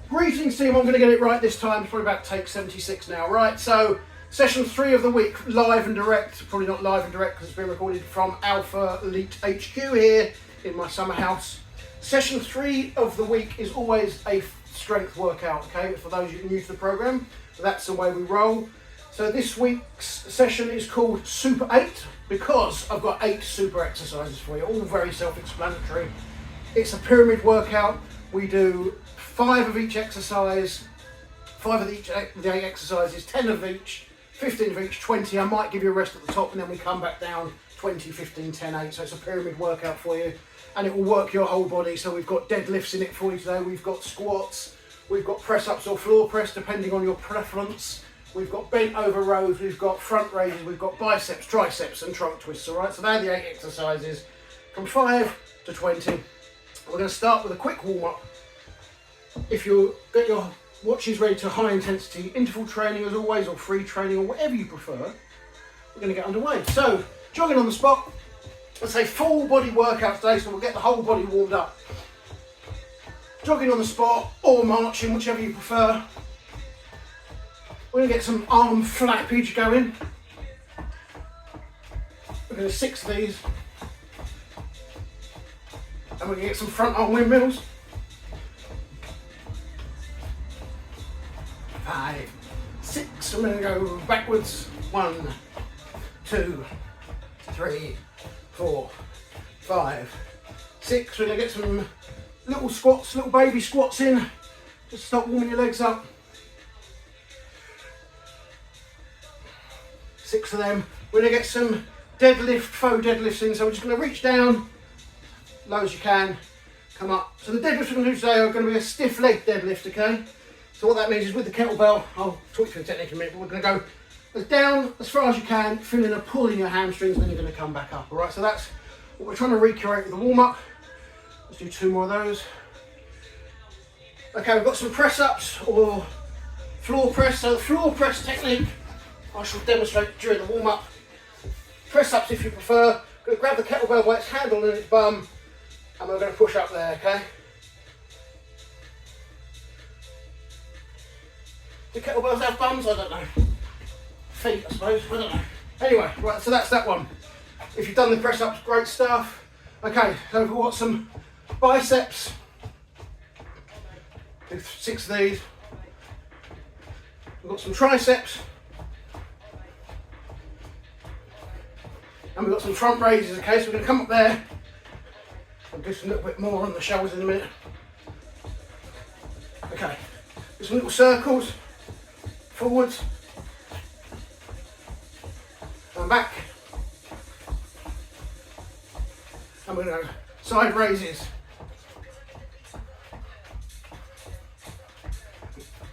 Greetings team, I'm going to get it right this time. It's probably about take 76 now, right? So, session 3 of the week, live and direct. Probably not live and direct because it's been recorded from Alpha Elite HQ here in my summer house. Session 3 of the week is always a strength workout, okay? For those of you new to the program, that's the way we roll. So this week's session is called Super 8 because I've got 8 super exercises for you, all very self-explanatory. It's a pyramid workout. We do 5 of each exercise, 5 of the 8 exercises, 10 of each, 15 of each, 20. I might give you a rest at the top and then we come back down 20, 15, 10, 8. So it's a pyramid workout for you and it will work your whole body. So we've got deadlifts in it for you today. We've got squats, we've got press ups or floor press depending on your preference. We've got bent over rows, we've got front raises, we've got biceps, triceps and trunk twists, all right? So they're the 8 exercises from 5 to 20. We're going to start with a quick warm up. If you get your watches ready to high intensity interval training as always, or free training, or whatever you prefer, we're going to get underway. So, jogging on the spot, let's say full body workout today, so we'll get the whole body warmed up. Jogging on the spot, or marching, whichever you prefer. We're going to get some arm flappage going. We're going to 6 of these. And we're going to get some front arm windmills. 5, 6, I'm going to go backwards. 1, 2, 3, 4, 5, 6. We're going to get some little squats, little baby squats in. Just start warming your legs up. 6 of them. We're going to get some deadlift, faux deadlifts in. So we're just going to reach down, low as you can, come up. So the deadlifts we're going to do today are going to be a stiff leg deadlift, okay? So what that means is with the kettlebell, I'll talk through the technique in a minute, but we're going to go as down as far as you can, feeling a pull in your hamstrings, and then you're going to come back up, all right? So that's what we're trying to recreate with the warm-up. Let's do 2 more of those. Okay, we've got some press-ups or floor press. So the floor press technique, I shall demonstrate during the warm-up. Press-ups if you prefer. Going to grab the kettlebell by its handle and its bum, and we're going to push up there, okay? Do kettlebells have bums? I don't know. Feet, I suppose. I don't know. Anyway, right, so that's that one. If you've done the press-ups, great stuff. Okay, so we've got some biceps. Do 6 of these. We've got some triceps. And we've got some front raises, okay? So we're going to come up there and do some little bit more on the shoulders in a minute. Okay, do some little circles. Forwards and back, and we're going to go side raises.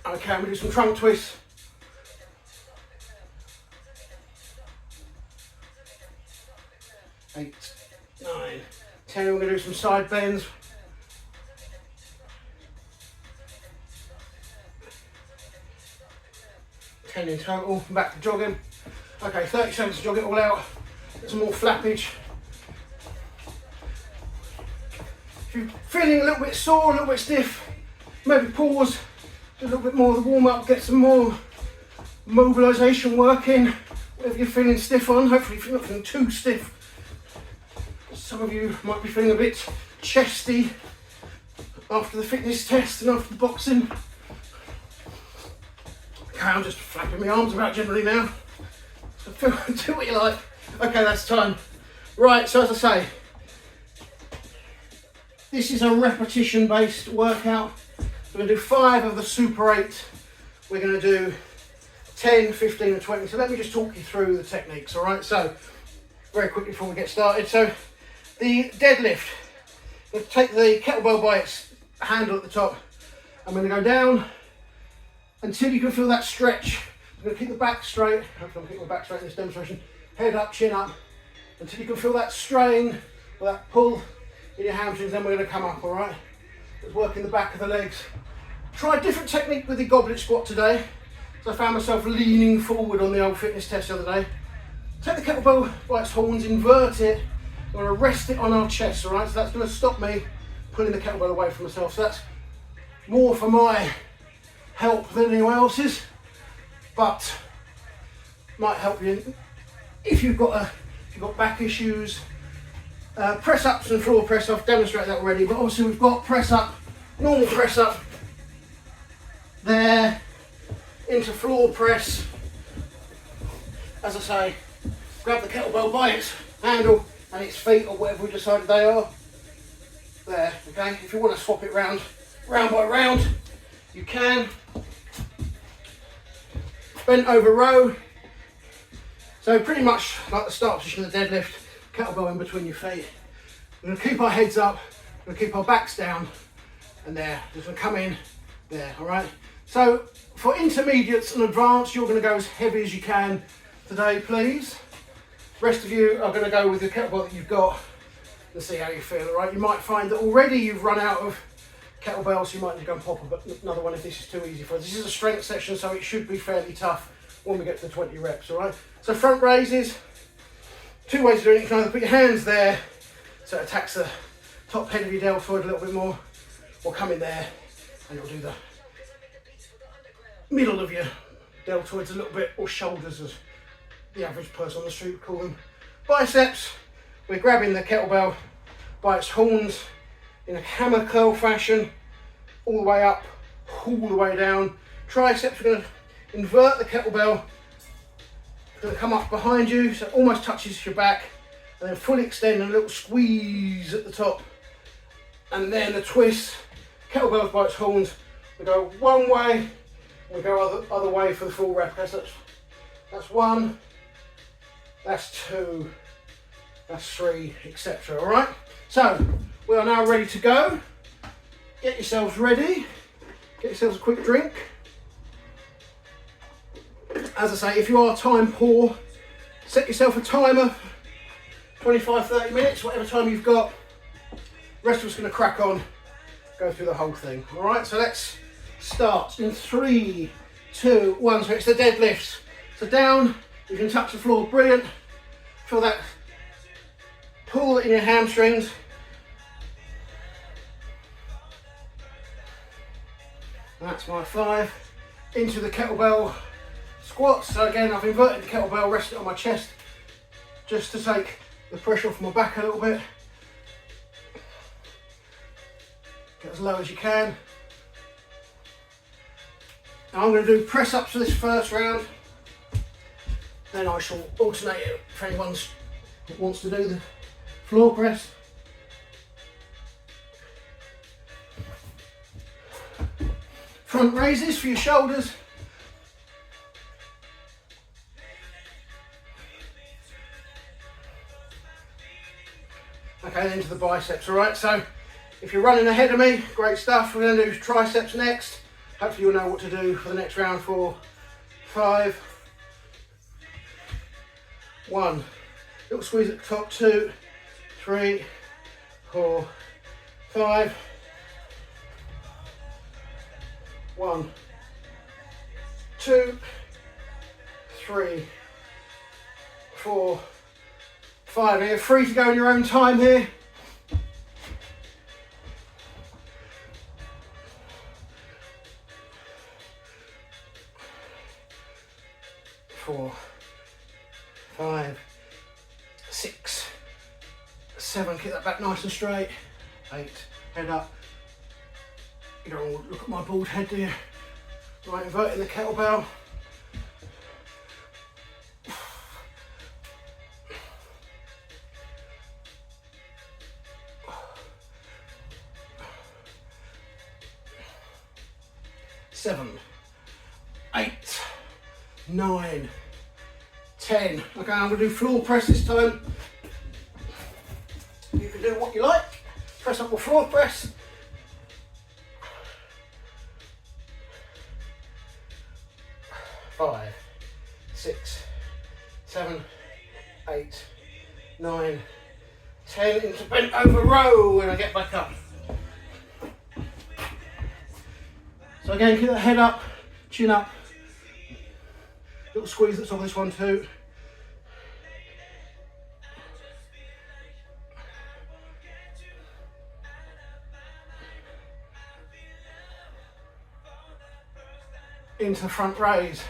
Okay, we do some trunk twists. Eight, 9, 10. We're going to do some side bends. 10 in total, back to jogging. Okay, 30 seconds to jog it all out. Get some more flappage. If you're feeling a little bit sore, a little bit stiff, maybe pause, do a little bit more of the warm up, get some more mobilisation working, whatever you're feeling stiff on. Hopefully if you're not feeling too stiff. Some of you might be feeling a bit chesty after the fitness test and after the boxing. Okay, I'm just flapping my arms about generally now. So do what you like. Okay, that's time. Right, so as I say, this is a repetition based workout. We're going to do 5 of the Super 8. We're going to do 10, 15 and 20. So let me just talk you through the techniques, all right? So, very quickly before we get started. So, the deadlift. We're going to take the kettlebell by its handle at the top. I'm going to go down until you can feel that stretch. I'm going to keep the back straight. Hopefully I'm keeping my back straight in this demonstration. Head up, chin up. Until you can feel that strain or that pull in your hamstrings, then we're going to come up, all right? Let's work in the back of the legs. Try a different technique with the goblet squat today. So I found myself leaning forward on the old fitness test the other day. Take the kettlebell by its horns, invert it. I'm going to rest it on our chest, all right? So that's going to stop me pulling the kettlebell away from myself. So that's more for my help than anyone else's, but might help you if you've got back issues. Press ups and floor press, I've demonstrated that already, but obviously we've got press up, normal press up there, into floor press. As I say, grab the kettlebell by its handle and its feet, or whatever we decided they are. There, okay? If you want to swap it round by round, you can. Bent over row. So pretty much like the start position of the deadlift, kettlebell in between your feet. We're going to keep our heads up, we're going to keep our backs down, and there. Just going to come in there, all right? So for intermediates and advanced, you're going to go as heavy as you can today, please. The rest of you are going to go with the kettlebell that you've got and see how you feel, all right? You might find that already you've run out of kettlebells, so you might need to go and pop another one if this is too easy for us. This is a strength session, so it should be fairly tough when we get to the 20 reps, all right? So front raises, two ways of doing it. You can either put your hands there, so it attacks the top head of your deltoid a little bit more, or come in there and it'll do the middle of your deltoids a little bit, or shoulders as the average person on the street would call them. Biceps, we're grabbing the kettlebell by its horns in a hammer curl fashion, all the way up, all the way down. Triceps, we're going to invert the kettlebell, it's going to come up behind you so it almost touches your back, and then fully extend and a little squeeze at the top, and then the twist. Kettlebells by its horns, we go one way, we go other way for the full rep. That's one, that's two, that's three, etc. All right, so we are now ready to go. Get yourselves ready, get yourselves a quick drink. As I say, if you are time poor, set yourself a timer, 25-30 minutes, whatever time you've got. The rest of us going to crack on, go through the whole thing. All right, so let's start in 3, 2, 1. So it's the deadlifts. So down, you can touch the floor, brilliant. Feel that pull in your hamstrings. That's my 5. Into the kettlebell squats. So again, I've inverted the kettlebell, rested it on my chest, just to take the pressure off my back a little bit. Get as low as you can. Now I'm going to do press ups for this first round. Then I shall alternate it for anyone that wants to do the floor press. Front raises for your shoulders. Okay, then to the biceps, all right? So if you're running ahead of me, great stuff. We're going to do triceps next. Hopefully you'll know what to do for the next round. 4, 5, 1. Little squeeze at the top. 2, 3, 4, 5. 1, 2, 3, 4, 5. Now you're free to go in your own time here. 4, 5, 6, 7. Keep that back nice and straight. 8. Head up. You don't want to look at my bald head, do you? Right, inverting the kettlebell. Seven, 8, 9, 10. Okay, I'm going to do floor press this time. You can do what you like. Press up or floor press. Five, 6, 7, 8, 9, 10. Into bent over row when I get back up. So again, keep that head up, chin up. Little squeeze that's on this one too. into the front raise.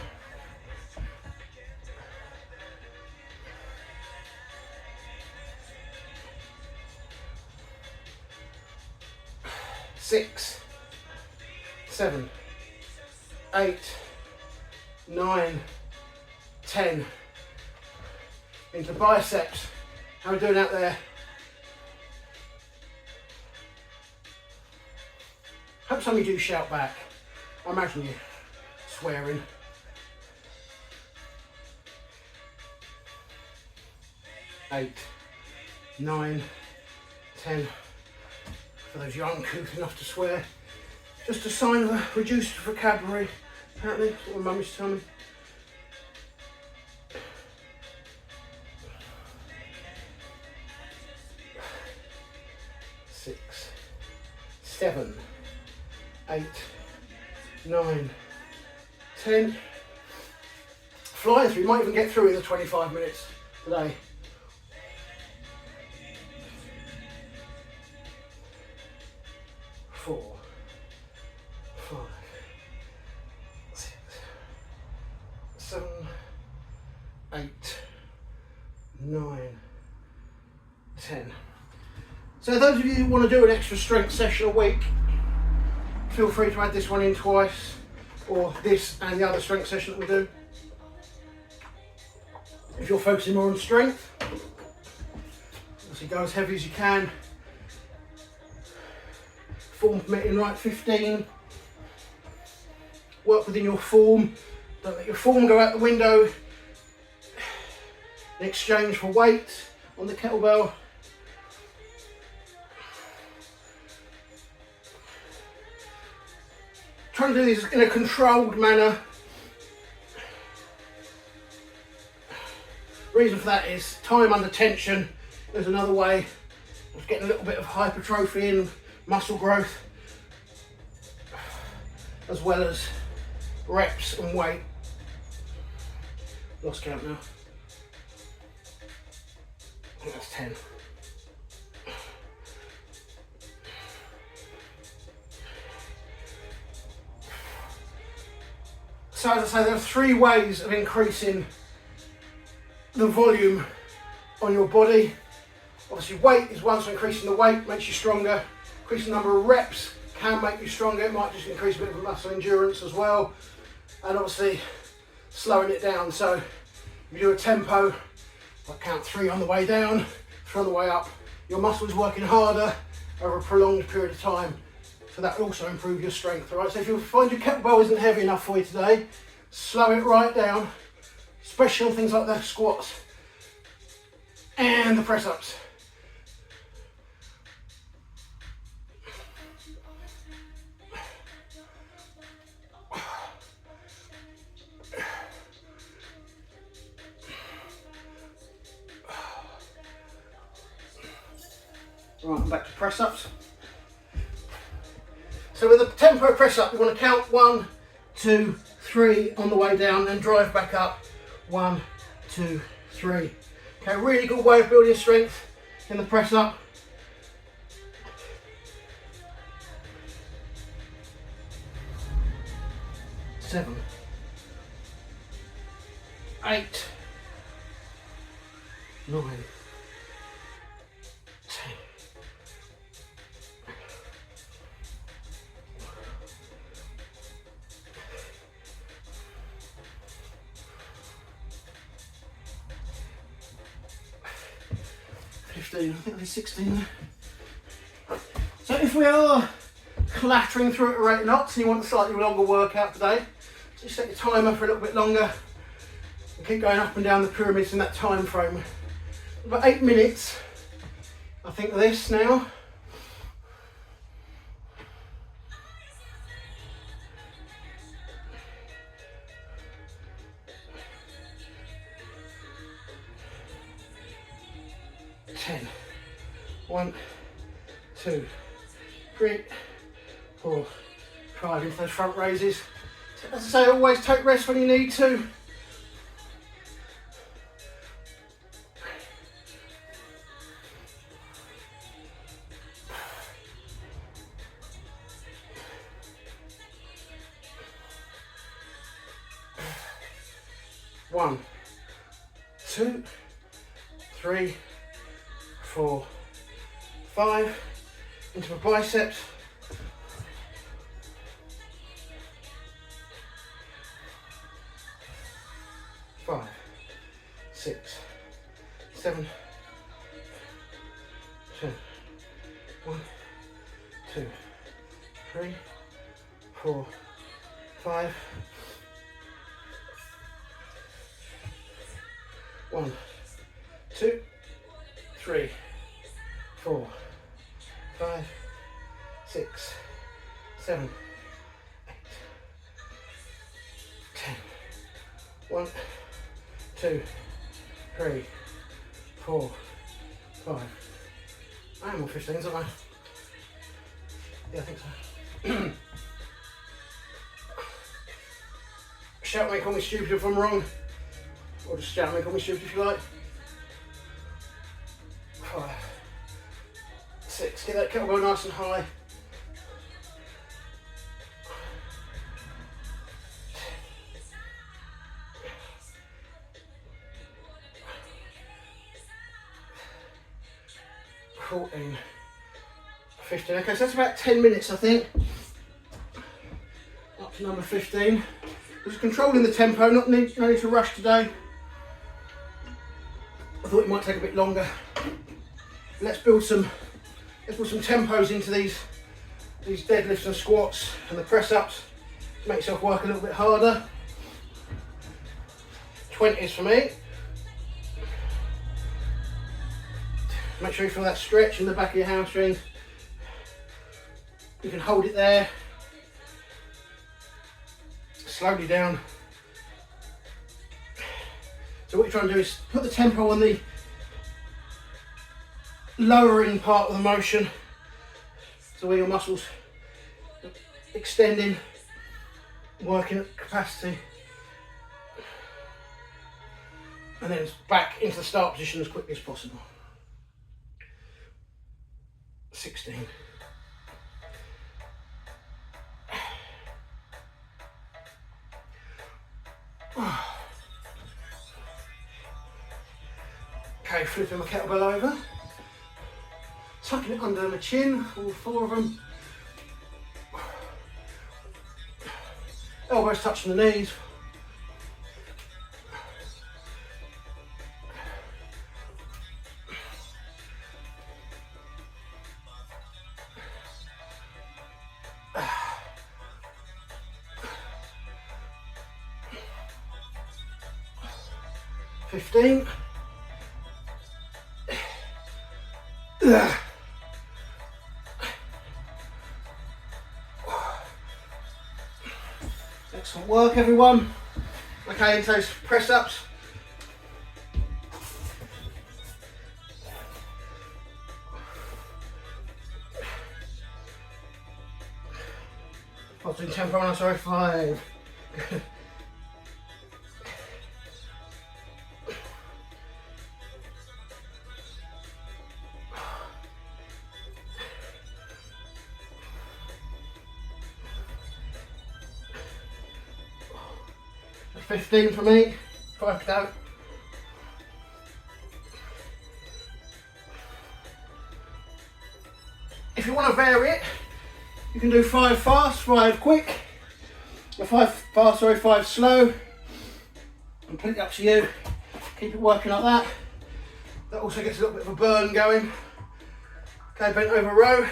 Six, 7, 8, 9, 10. Into biceps. How are we doing out there? Hope some of you do shout back. I imagine you swearing. Eight, 9, 10. For those young uncouth enough to swear. Just a sign of a reduced vocabulary, apparently. That's what my mum used to tell me. Six, 7, 8, 9, 10. Flying through, you might even get through in the 25 minutes today. 4, 5, 6, 7, 8, 9, 10. So those of you who want to do an extra strength session a week, feel free to add this one in twice, or this and the other strength session that we do. If you're focusing more on strength, obviously go as heavy as you can. Form permitting, right, 15. Work within your form. Don't let your form go out the window in exchange for weight on the kettlebell. Trying to do this in a controlled manner. Reason for that is time under tension. There's another way of getting a little bit of hypertrophy in, muscle growth, as well as reps and weight. Lost count now. I think that's 10. So as I say, there are 3 ways of increasing the volume on your body. Obviously weight is one, so increasing the weight makes you stronger. Increasing the number of reps can make you stronger. It might just increase a bit of muscle endurance as well. And obviously slowing it down. So if you do a tempo, like count 3 on the way down, 3 on the way up, your muscle is working harder over a prolonged period of time. So that will also improve your strength, all right? So if you find your kettlebell isn't heavy enough for you today, slow it right down, especially on things like the squats and the press-ups. Right, I'm back to press-ups. So with a tempo press up, you want to count 1, 2, 3 on the way down, then drive back up. 1, 2, 3. Okay, really good way of building strength in the press up. Seven, 8, 9, 10. 15, I think there's 16 there. So if we are clattering through at a rate of knots and you want a slightly longer workout today, just set your timer for a little bit longer and keep going up and down the pyramids in that time frame. About 8 minutes, I think, of this now. Ten. 1, 2, 3, 4, 5 into those front raises. As I say, always take rest when you need to. 1, 2, 3, 4, 5, into my biceps. 5, 6, 7, 10, 1, 2, 3, 4, 5, 1, 2, 3, 4, 5, 6, 7, 8, 10, 1, 2, 3, 4, 5. I am on 15s, aren't I? Yeah, I think so. Shout me, call me stupid if I'm wrong. Or just shout me, call me stupid if you like. 5, 6, get that kettlebell nice and high. 14, 15. Okay, so that's about 10 minutes, I think. Up to number 15. Just controlling the tempo, no need to rush today. I thought it might take a bit longer. Let's build some tempos into these deadlifts and squats and the press ups. Make yourself work a little bit harder. 20s for me. Make sure you feel that stretch in the back of your hamstrings. You can hold it there. Slowly down. So what you're trying to do is put the tempo on the lowering part of the motion. So where your muscles are extending, working at capacity. And then it's back into the start position as quickly as possible. 16. Okay, flipping my kettlebell over, tucking it under my chin, all 4 of them. Elbows touching the knees. Excellent work, everyone. Okay, into those press ups. I was doing tempo on, sorry, 5. 15 for me, 5 out. If you want to vary it, you can do 5 fast, 5 quick, or 5 fast, sorry, 5 slow. Completely up to you. Keep it working like that. That also gets a little bit of a burn going. Okay, bent over row,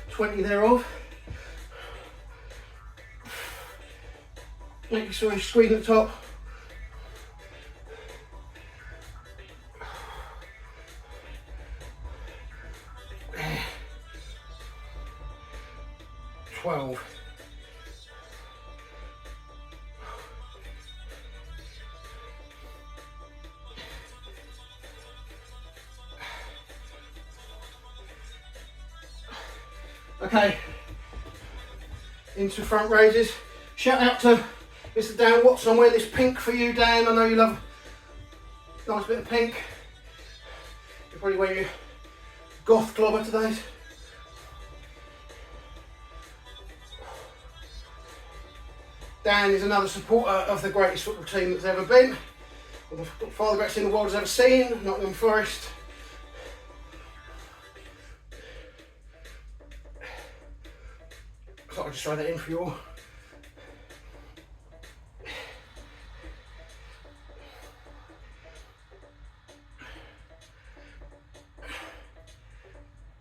20 thereof. Make sure you squeeze at the top. Twelve. Okay, into front raises. Shout out to Mr. Dan Watson. I'm wearing this pink for you, Dan. I know you love a nice bit of pink. You're probably wearing your goth clobber today. Dan is another supporter of the greatest football team that's ever been, or the father greatest team the world has ever seen, Nottingham Forest. I thought I'd just try that in for you all.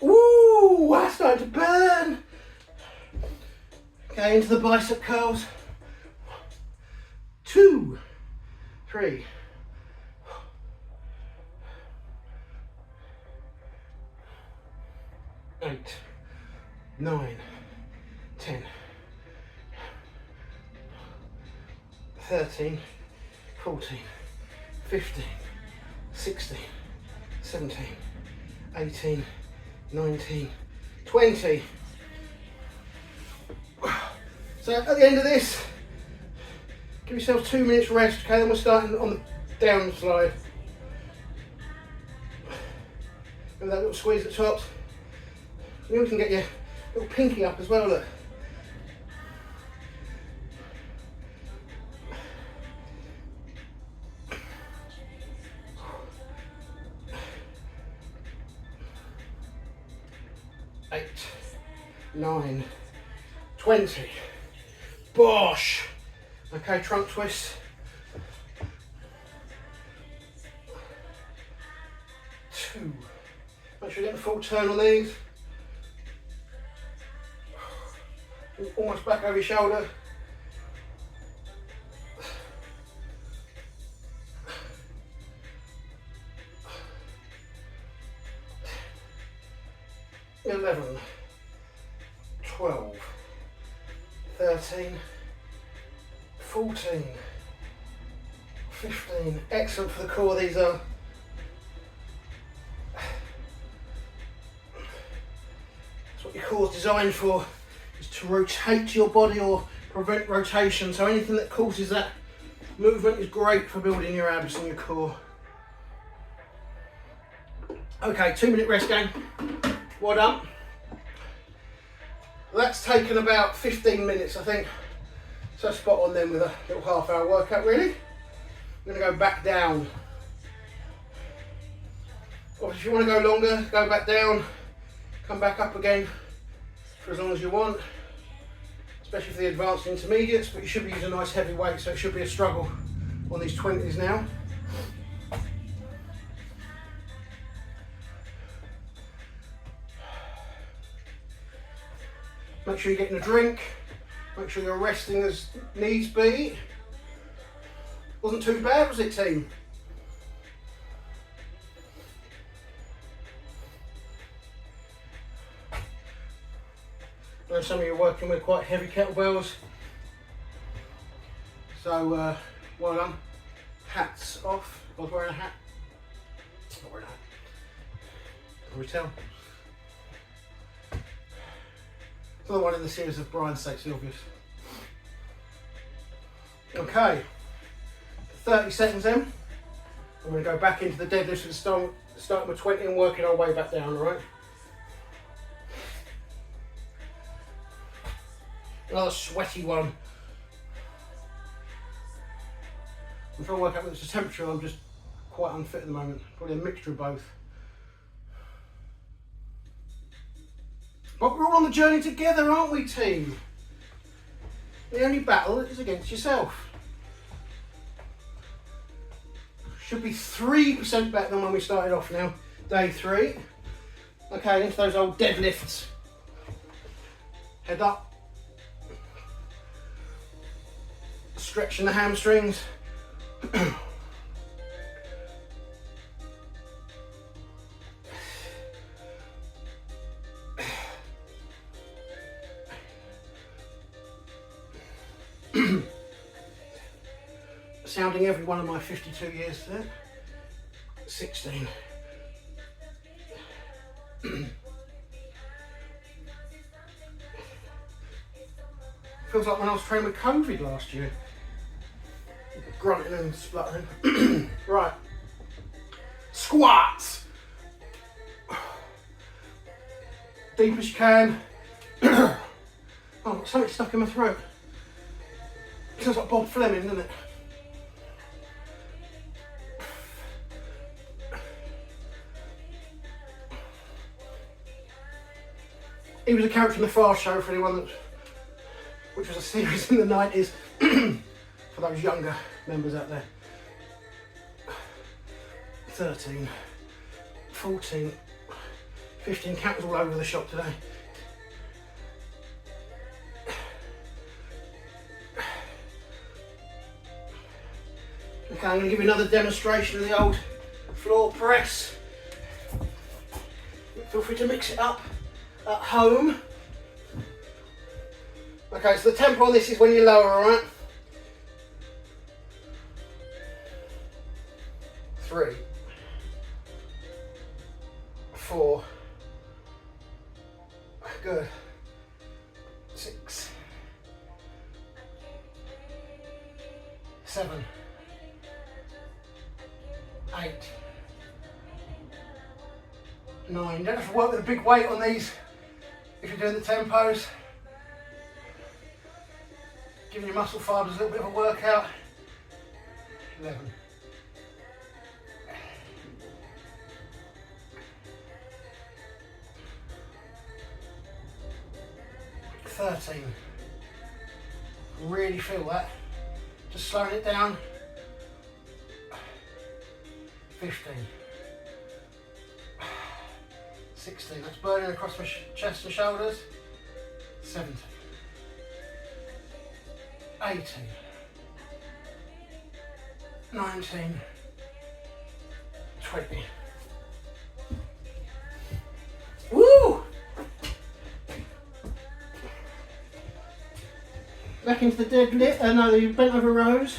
Ooh, that's starting to burn. Okay, into the bicep curls. 2, 3. 8, 9, 10, 13, 14, 15, 16, 17, 18, 19, 20. So at the end of this, give yourself 2 minutes rest, okay? Then we're starting on the down slide. Remember that little squeeze at the top? You can get your little pinky up as well, look. Eight, 9, 20. Bosh! Okay, trunk twist. 2. Make sure you get the full turn on these. Almost back over your shoulder. 11, 12, 13, 14, 15. Excellent for the core, these are. That's what your core's designed for, is to rotate your body or prevent rotation. So anything that causes that movement is great for building your abs and your core. Okay, 2-minute rest game. Well done. That's taken about 15 minutes, I think. So spot on then with a little half-hour workout, really. I'm going to go back down. Or if you want to go longer, go back down, come back up again for as long as you want, especially for the advanced intermediates, but you should be using a nice heavy weight, so it should be a struggle on these 20s now. Make sure you're getting a drink, make sure you're resting as needs be. Wasn't too bad, was it, team? I know some of you are working with quite heavy kettlebells, so well done. Hats off. I was wearing a hat. Not wearing a hat. Can we tell? Another one in the series of Brian States the Obvious. Okay, 30 seconds then. I'm going to go back into the deadlifts and start with 20 and working our way back down, alright? Another sweaty one. I'm trying to work out whether it's the temperature, I'm just quite unfit at the moment. Probably a mixture of both. But we're all on the journey together, aren't we, team? The only battle is against yourself. Should be 3% better than when we started off now. Day 3. Okay, into those old deadlifts. Head up. Stretching the hamstrings. Sounding every one of my 52 years there. 16. Feels like when I was training with COVID last year. Grunting and spluttering. Right. Squats. Deep as you can. Oh, something stuck in my throat. Sounds like Bob Fleming, doesn't it? He was a character in The Fast Show, for anyone that, which was a series in the 90s, for those younger members out there. 13, 14, 15, cat was all over the shop today. Okay, I'm going to give you another demonstration of the old floor press. Feel free to mix it up at home. Okay, so the tempo on this is when you lower, alright? 3, 4, good, 6, 7, 8, 9. You don't have to work with a big weight on these if you're doing the tempos. Giving your muscle fibers a little bit of a workout. 11. 13. Really feel that. Just slowing it down. 15. 16. That's burning across my chest and shoulders. 17. 18. 19. 20. Woo! Back into the deadlift, no, the bent over rows.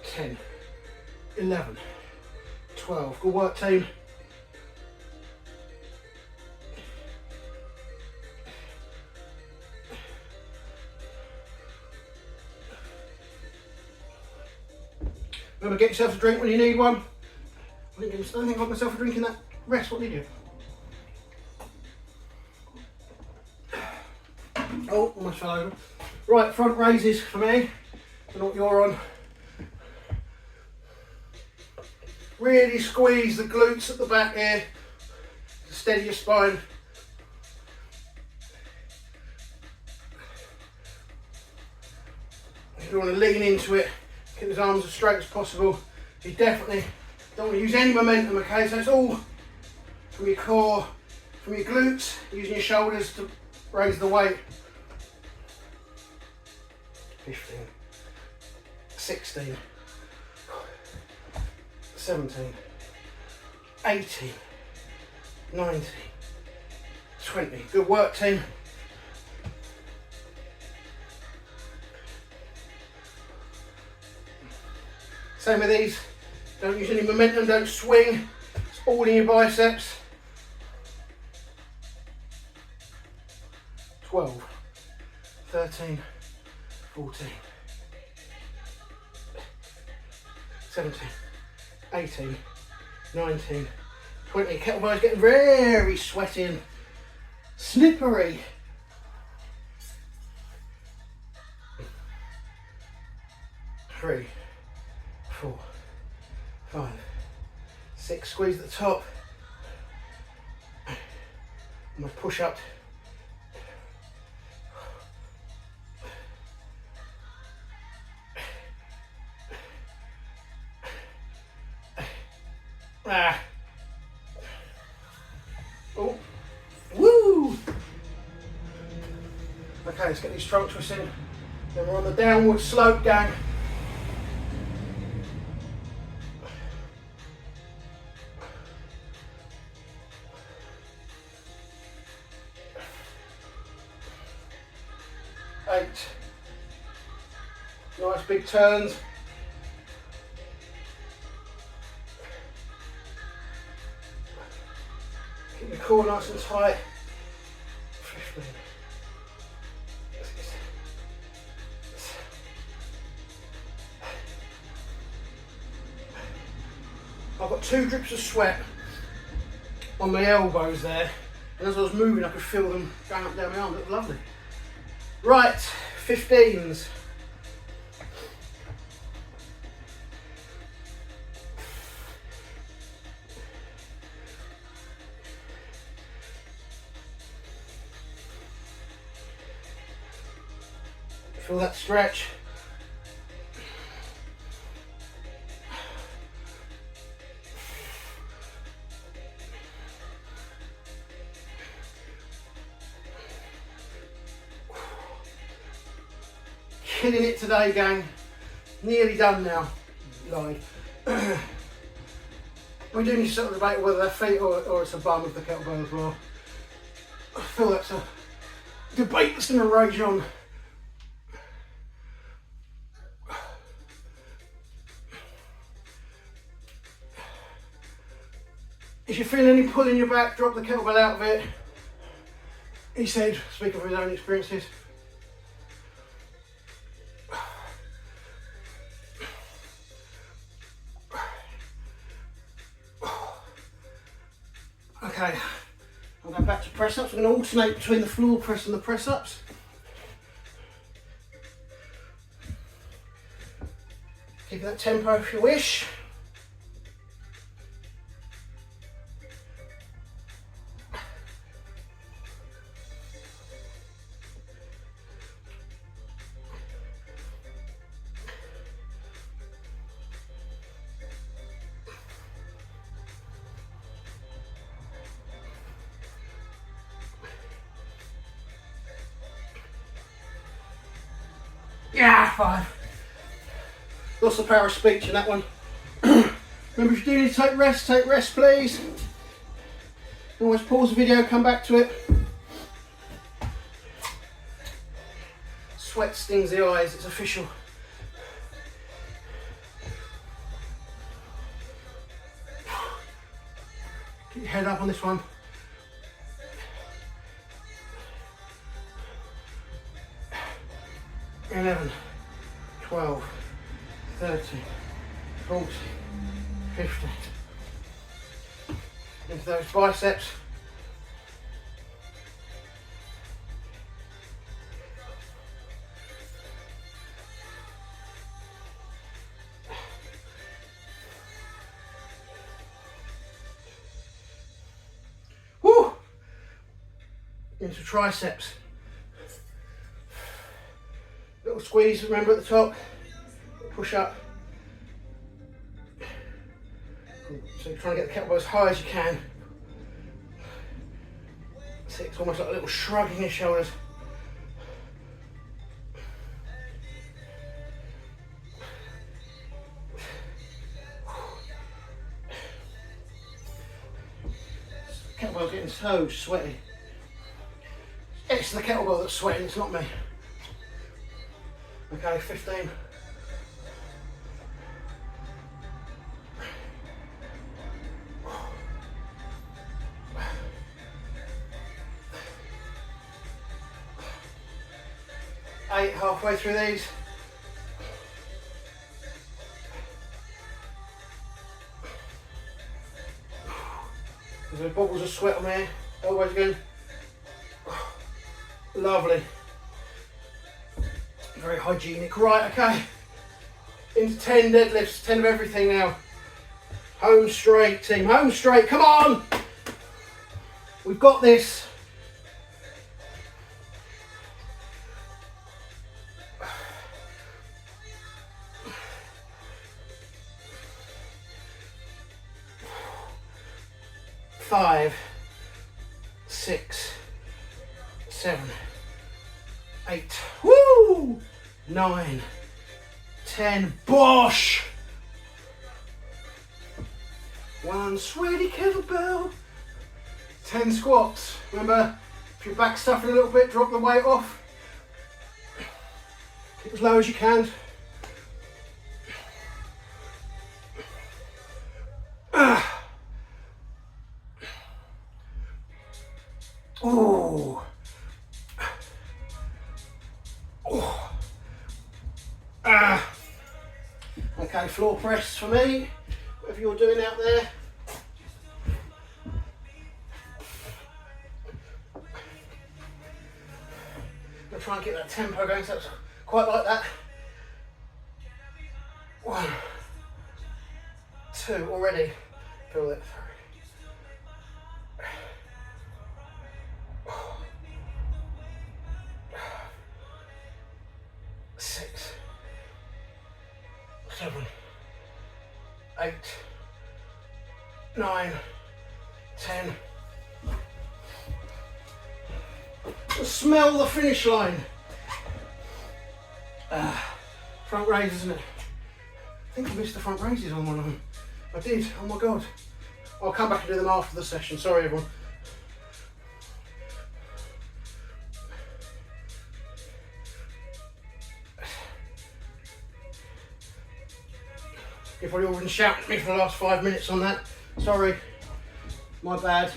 Ten, 11, 12. Good work, team. Remember, get yourself a drink when you need one. I don't think I got myself a drink in that rest. What did you? Oh, almost fell over. Right, front raises for me. I don't know what you're on. Really squeeze the glutes at the back here to steady your spine. You don't want to lean into it. Keep his arms as straight as possible. You definitely don't want to use any momentum, okay? So it's all from your core, from your glutes, using your shoulders to raise the weight. 15, 16, 17, 18, 19, 20. Good work, team. Same with these. Don't use any momentum, don't swing. It's all in your biceps. 12, 13, 14, 17, 18, 19, 20. Kettlebells getting very sweaty and slippery. 3, 4, 5, 6. Squeeze at the top. And my push up. Oh, woo! Okay, let's get these trunk twists in. Then we're on the downward slope, gang. Nice big turns. Keep your core nice and tight. 15. 16. 17. I've got 2 drips of sweat on my elbows there, and as I was moving I could feel them going up and down my arm. It was lovely. Right, 15s. Feel that stretch. Killing it today, gang. Nearly done now. Lied. We do need to sort of debate whether they're feet or it's a bum with the kettlebell as well. I feel that's a debate that's going to rage on. If you feel any pull in your back, drop the kettlebell out of it. He said, speaking from his own experiences. Okay, I'll go back to press ups. We're going to alternate between the floor press and the press ups. Keep that tempo if you wish. Yeah, 5. Lots of power of speech in that one. Remember, if you do need to take rest please. You can always pause the video, come back to it. Sweat stings the eyes, it's official. Keep your head up on this one. Eleven, 12, 13, 14, 15. Into those biceps. Woo! Into triceps. Little squeeze, remember, at the top. Push up. So you're trying to get the kettlebell as high as you can. See, it's almost like a little shrug in your shoulders. The kettlebell's getting so sweaty. It's the kettlebell that's sweating, it's not me. Okay, 15. Eight, halfway through these. There's bubbles of sweat on there. Elbows again. Lovely. Very hygienic. Right, okay. Into 10 deadlifts, 10 of everything now. Home straight, team. Home straight. Come on! We've got this. Five, 6, 7, 8. Woo! 9, 10. Bosh! One sweaty kettlebell. 10 squats. Remember, if your back's suffering a little bit, drop the weight off. Keep as low as you can. Oh. Oh. Okay, floor press for me. Whatever whatever you're doing out there. I'm going to try and get that tempo going, so it's quite like that. 1, 2, already. Feel it. 6, 7, 8, 9, 10. Smell the finish line. Front raise, isn't it? I think I missed the front raises on one of them. I did, oh my god. I'll come back and do them after the session, sorry everyone. You've probably all been shouting at me for the last 5 minutes on that. Sorry, my bad.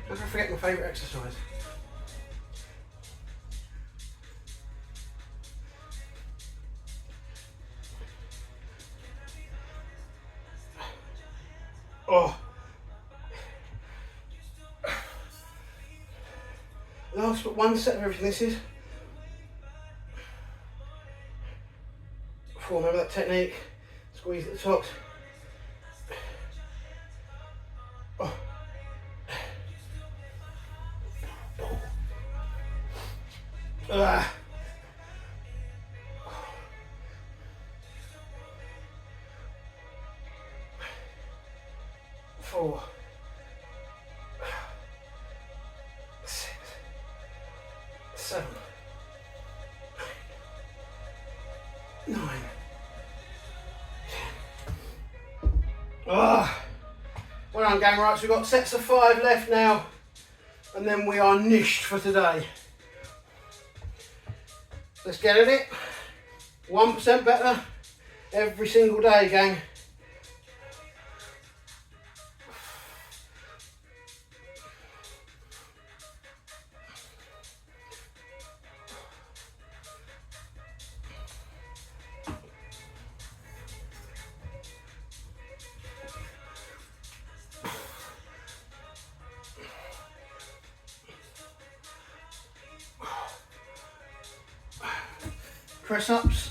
Never forget my favourite exercise. Oh. Last but one set of everything this is. 4, remember that technique. Squeeze at the top. Oh. 4, 6, 7, 9, 10. Well done, gang. Right, so we've got sets of 5 left now, and then we are niched for today. Let's get at it. 1% better every single day, gang. Press ups.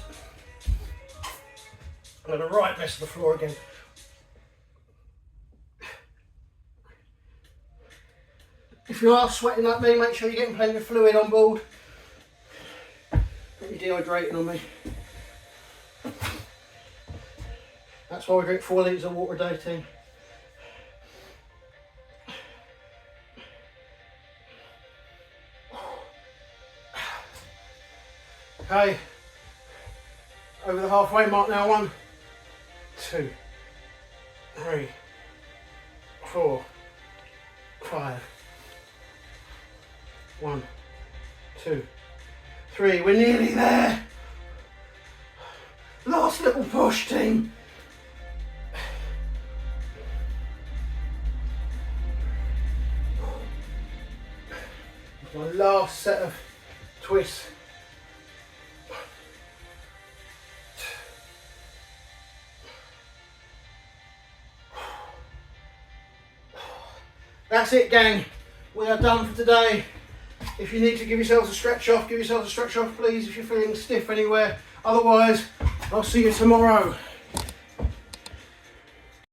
I'm going to right mess the floor again. If you are sweating like me, make sure you're getting plenty of fluid on board. Don't be dehydrating on me. That's why we drink 4 litres of water a day, team. Okay, over the halfway mark now. 1, 2, 3, 4, 5. 1, 2, 3. We're nearly there. Last little push, team. My last set of twists. That's it, gang. We are done for today. If you need to give yourselves a stretch off, give yourselves a stretch off, please, if you're feeling stiff anywhere. Otherwise, I'll see you tomorrow.